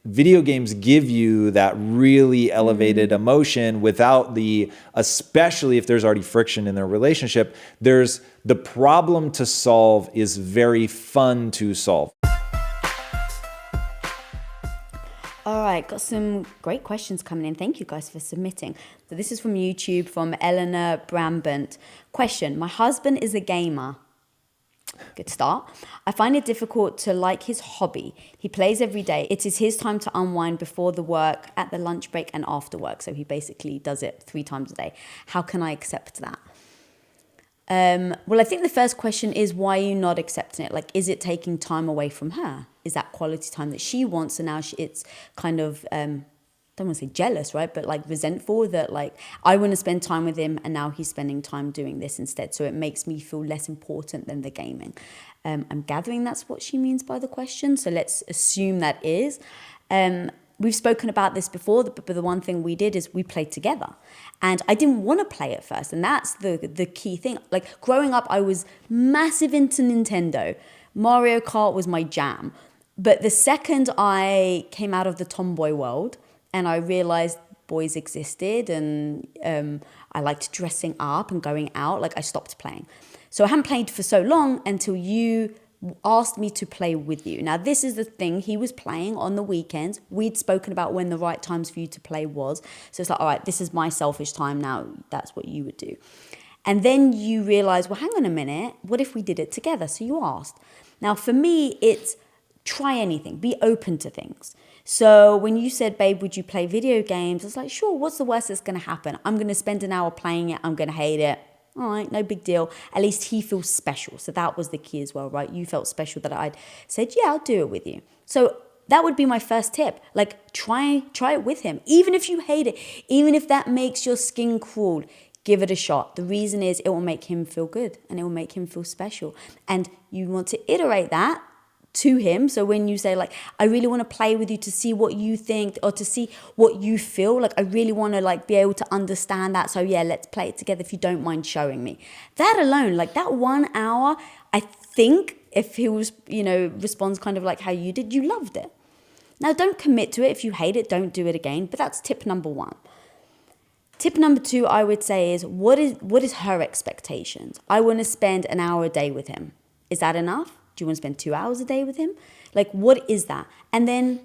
video games give you that really elevated emotion without especially if there's already friction in their relationship, the problem to solve is very fun to solve. All right, got some great questions coming in. Thank you guys for submitting. So this is from YouTube, from Eleanor Brambant. Question: my husband is a gamer. Good start. I find it difficult to like his hobby. He plays every day. It is his time to unwind before the work, at the lunch break, and after work. So he basically does it 3 times a day. How can I accept that? Well, I think the first question is, why are you not accepting it? Like, is it taking time away from her? Is that quality time that she wants? And now it's kind of, don't want to say jealous, right? But like resentful that like, I want to spend time with him and now he's spending time doing this instead. So it makes me feel less important than the gaming. I'm gathering that's what she means by the question. So let's assume that is. We've spoken about this before, but the one thing we did is we played together. And I didn't want to play at first. And that's the key thing. Like growing up, I was massive into Nintendo. Mario Kart was my jam. But the second I came out of the tomboy world and I realized boys existed and I liked dressing up and going out, like I stopped playing. So I hadn't played for so long until you asked me to play with you. Now, this is the thing. He was playing on the weekends. We'd spoken about when the right times for you to play was. So it's like, all right, this is my selfish time now. That's what you would do. And then you realize, well, hang on a minute. What if we did it together? So you asked. Now, for me, it's try anything. Be open to things. So when you said, babe, would you play video games? I was like, sure, what's the worst that's going to happen? I'm going to spend an hour playing it. I'm going to hate it. All right, no big deal. At least he feels special. So that was the key as well, right? You felt special that I'd said, yeah, I'll do it with you. So that would be my first tip. Like try it with him. Even if you hate it, even if that makes your skin crawl, give it a shot. The reason is it will make him feel good and it will make him feel special. And you want to iterate that to him. So when you say like, I really want to play with you to see what you think or to see what you feel, like I really want to like be able to understand that. So yeah, let's play it together if you don't mind showing me. That alone, like that 1 hour, I think if he was, responds kind of like how you did, you loved it. Now don't commit to it. If you hate it, don't do it again. But that's tip number 1. Tip number 2, I would say is what is her expectations? I want to spend an hour a day with him. Is that enough? Do you want to spend 2 hours a day with him? Like, what is that? And then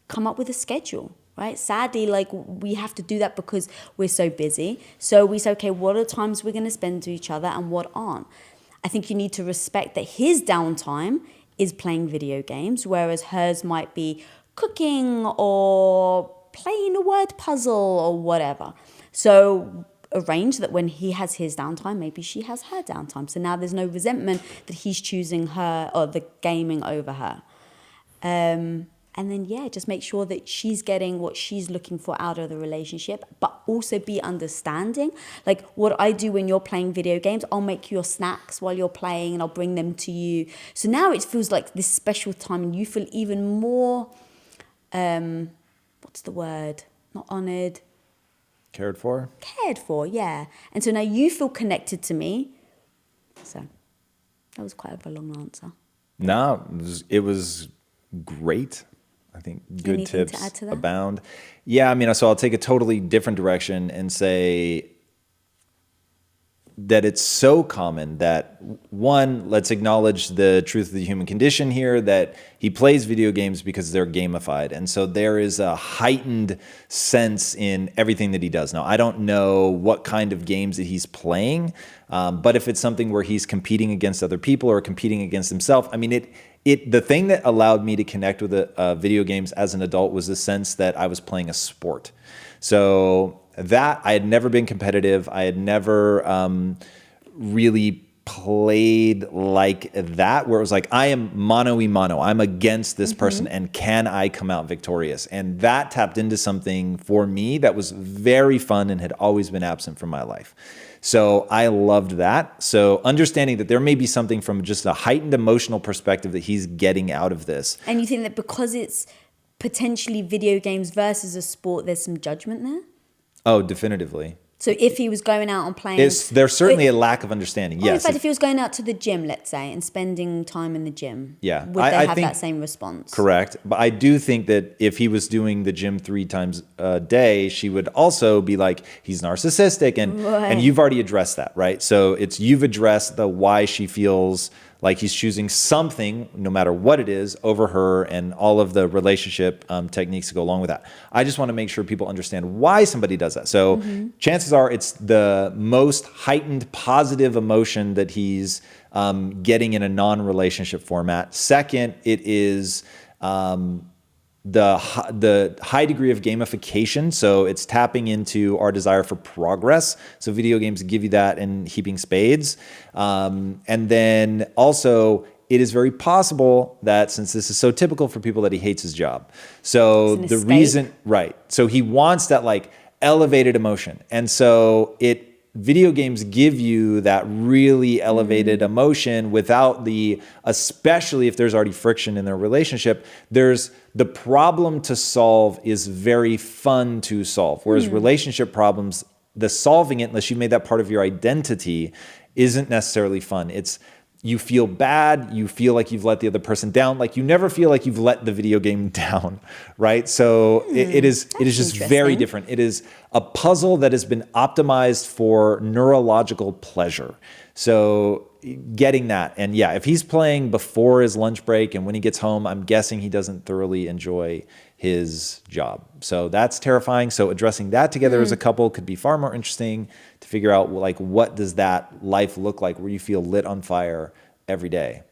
come up with a schedule, right? Sadly, like we have to do that because we're so busy. So we say, okay, what are the times we're going to spend to each other and what aren't? I think you need to respect that his downtime is playing video games, whereas hers might be cooking or playing a word puzzle or whatever. So arrange that when he has his downtime, maybe she has her downtime. So now there's no resentment that he's choosing her or the gaming over her. And then, just make sure that she's getting what she's looking for out of the relationship, but also be understanding. Like what I do when you're playing video games, I'll make your snacks while you're playing and I'll bring them to you. So now it feels like this special time and you feel even more, what's the word? Not honored. Cared for? Cared for, yeah. And so now you feel connected to me. So that was quite a long answer. No, it was great. I think good Anything tips to add to that? abound. Yeah, I mean, so I'll take a totally different direction and say that it's so common that, one, let's acknowledge the truth of the human condition here, that he plays video games because they're gamified. And so there is a heightened sense in everything that he does. Now, I don't know what kind of games that he's playing, but if it's something where he's competing against other people or competing against himself, I mean, the thing that allowed me to connect with video games as an adult was the sense that I was playing a sport. So that I had never been competitive. I had never really played like that, where it was like, I am mano y mano. I'm against this person, and can I come out victorious? And that tapped into something for me that was very fun and had always been absent from my life. So I loved that. So understanding that there may be something from just a heightened emotional perspective that he's getting out of this. And you think that because it's potentially video games versus a sport, there's some judgment there? Oh, definitively. So if he was going out and playing, There's certainly a lack of understanding. in Yes. fact, if he was going out to the gym, let's say, and spending time in the gym, Yeah. would they have that same response? Correct. But I do think that if he was doing the gym 3 times a day, she would also be like, he's narcissistic. And you've already addressed that, right? So you've addressed the why she feels like he's choosing something, no matter what it is, over her, and all of the relationship techniques to go along with that. I just want to make sure people understand why somebody does that. So chances are it's the most heightened positive emotion that he's getting in a non-relationship format. Second, it is the high degree of gamification. So it's tapping into our desire for progress. So video games give you that in heaping spades. And then also, it is very possible that, since this is so typical for people, that he hates his job. So the escape. reason, right. So he wants that like elevated emotion. And so video games give you that really elevated emotion without especially if there's already friction in their relationship, the problem to solve is very fun to solve. Whereas relationship problems, the solving it, unless you made that part of your identity, isn't necessarily fun. You feel bad. You feel like you've let the other person down. Like you never feel like you've let the video game down, right? So it is just very different. It is a puzzle that has been optimized for neurological pleasure. So getting that, and yeah, if he's playing before his lunch break and when he gets home, I'm guessing he doesn't thoroughly enjoy his job. So that's terrifying. So addressing that together as a couple could be far more interesting to figure out, like, what does that life look like where you feel lit on fire every day?